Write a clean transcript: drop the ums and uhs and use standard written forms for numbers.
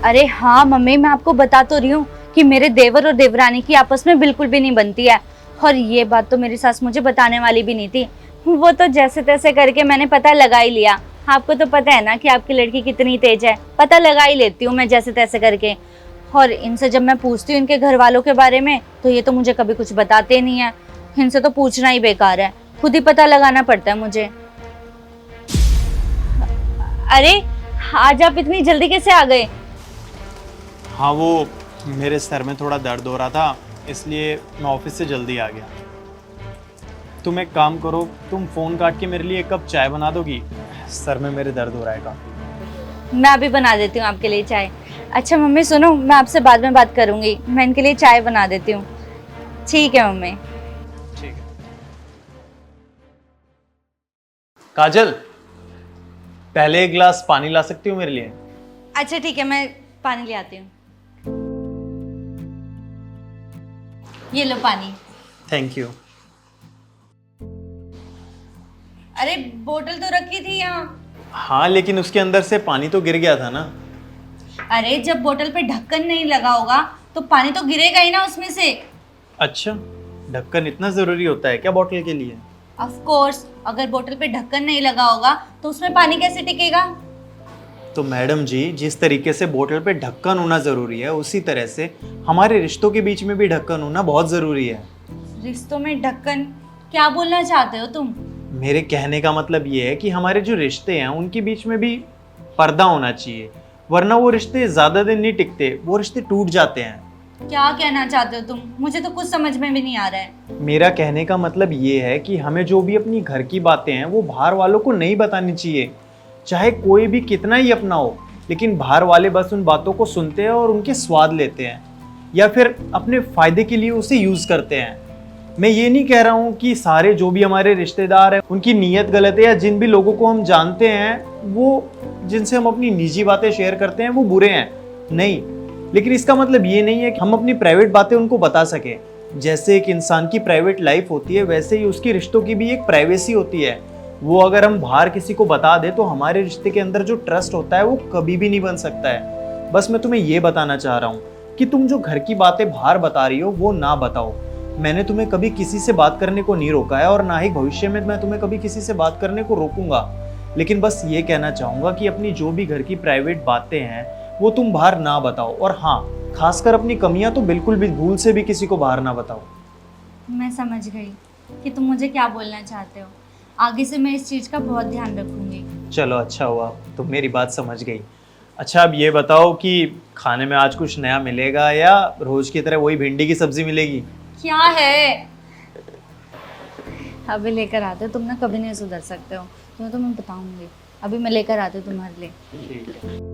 अरे हाँ मम्मी, मैं आपको बता तो रही हूँ कि मेरे देवर और देवरानी की आपस में बिल्कुल भी नहीं बनती है। और ये बात तो मेरी सास मुझे बताने वाली भी नहीं थी। वो तो जैसे तैसे करके मैंने पता लगा ही लिया। आपको तो पता है ना कि आपकी लड़की कितनी तेज है, पता लगा ही लेती हूँ मैं जैसे तैसे करके। और इनसे जब मैं पूछती हूँ इनके घर वालों के बारे में तो ये तो मुझे कभी कुछ बताते नहीं है। इनसे तो पूछना ही बेकार है, खुद ही पता लगाना पड़ता है मुझे। अरे आज आप इतनी जल्दी कैसे आ गए? हाँ, वो मेरे सर में थोड़ा दर्द हो रहा था, इसलिए मैं ऑफिस से जल्दी आ गया। तुम एक काम करो, तुम फ़ोन काट के मेरे लिए एक कप चाय बना दोगी? सर में मेरे दर्द हो रहा है काफ़ी। मैं अभी बना देती हूँ आपके लिए चाय। अच्छा मम्मी सुनो, मैं आपसे बाद में बात करूंगी, मैं इनके लिए चाय बना देती हूँ। ठीक है मम्मी। ठीक है। काजल, पहले एक गिलास पानी ला सकती हो मेरे लिए? अच्छा ठीक है, मैं पानी ले आती हूँ। ये लो पानी। Thank you. अरे बोतल तो रखी थी यहाँ। हाँ, लेकिन उसके अंदर से पानी तो गिर गया था ना। अरे जब बोतल पे ढक्कन नहीं लगा होगा तो पानी तो गिरेगा ही ना उसमें से। अच्छा, ढक्कन इतना ज़रूरी होता है क्या बॉटल के लिए? ऑफ कोर्स, अगर बोतल पे ढक्कन नहीं लगा होगा तो उसमें पानी कैसे टिकेगा? तो मैडम जी, जिस तरीके से बोतल पे ढक्कन होना ज़रूरी है, उसी तरह से हमारे रिश्तों के बीच में भी ढक्कन होना बहुत ज़रूरी है। रिश्तों में ढक्कन? क्या बोलना चाहते हो तुम? मेरे कहने का मतलब ये है कि हमारे जो रिश्ते हैं उनके बीच में भी पर्दा होना चाहिए, वरना वो रिश्ते ज़्यादा दिन नहीं टिकते, वो रिश्ते टूट जाते हैं। क्या कहना चाहते हो तुम? मुझे तो कुछ समझ में भी नहीं आ रहा है। मेरा कहने का मतलब ये है कि हमें जो भी अपनी घर की बातें हैं वो बाहर वालों को नहीं बतानी चाहिए, चाहे कोई भी कितना ही अपना हो। लेकिन बाहर वाले बस उन बातों को सुनते हैं और उनके स्वाद लेते हैं, या फिर अपने फायदे के लिए उसे यूज करते हैं। मैं ये नहीं कह रहा हूँ कि सारे जो भी हमारे रिश्तेदार हैं उनकी नीयत गलत है, या जिन भी लोगों को हम जानते हैं वो जिनसे हम अपनी निजी बातें शेयर करते हैं वो बुरे हैं, नहीं। लेकिन इसका मतलब ये नहीं है कि हम अपनी प्राइवेट बातें उनको बता सकें। जैसे एक इंसान की प्राइवेट लाइफ होती है, वैसे ही उसकी रिश्तों की भी एक प्राइवेसी होती है। वो अगर हम बाहर किसी को बता दें तो हमारे रिश्ते के अंदर जो ट्रस्ट होता है वो कभी भी नहीं बन सकता है। बस मैं तुम्हें ये बताना चाह रहा हूँ कि तुम जो घर की बातें बाहर बता रही हो वो ना बताओ। मैंने तुम्हें कभी किसी से बात करने को नहीं रोका है, और ना ही भविष्य में मैं तुम्हें कभी किसी से बात करने को रोकूंगा। लेकिन बस ये कहना चाहूंगा कि अपनी जो भी घर की प्राइवेट बातें हैं वो तुम बाहर ना बताओ। और हाँ, खासकर अपनी कमियां तो बिल्कुल भी भूल से भी किसी को बाहर ना बताओ। मैं समझ गई कि तुम मुझे क्या बोलना चाहते हो। आगे से मैं इस चीज का बहुत ध्यान रखूंगी। चलो, अच्छा हुआ तुम मेरी बात समझ गई। अच्छा, अब ये बताओ कि खाने में आज कुछ नया मिलेगा या रोज की तरह वही भिंडी की सब्जी मिलेगी? क्या है? अभी लेकर आते हो, तुम ना कभी नहीं सुधर सकते हो। तुम्हें तो मैं बताऊंगी। अभी मैं लेकर आती हूँ तुम्हारे लिए। ठीक है।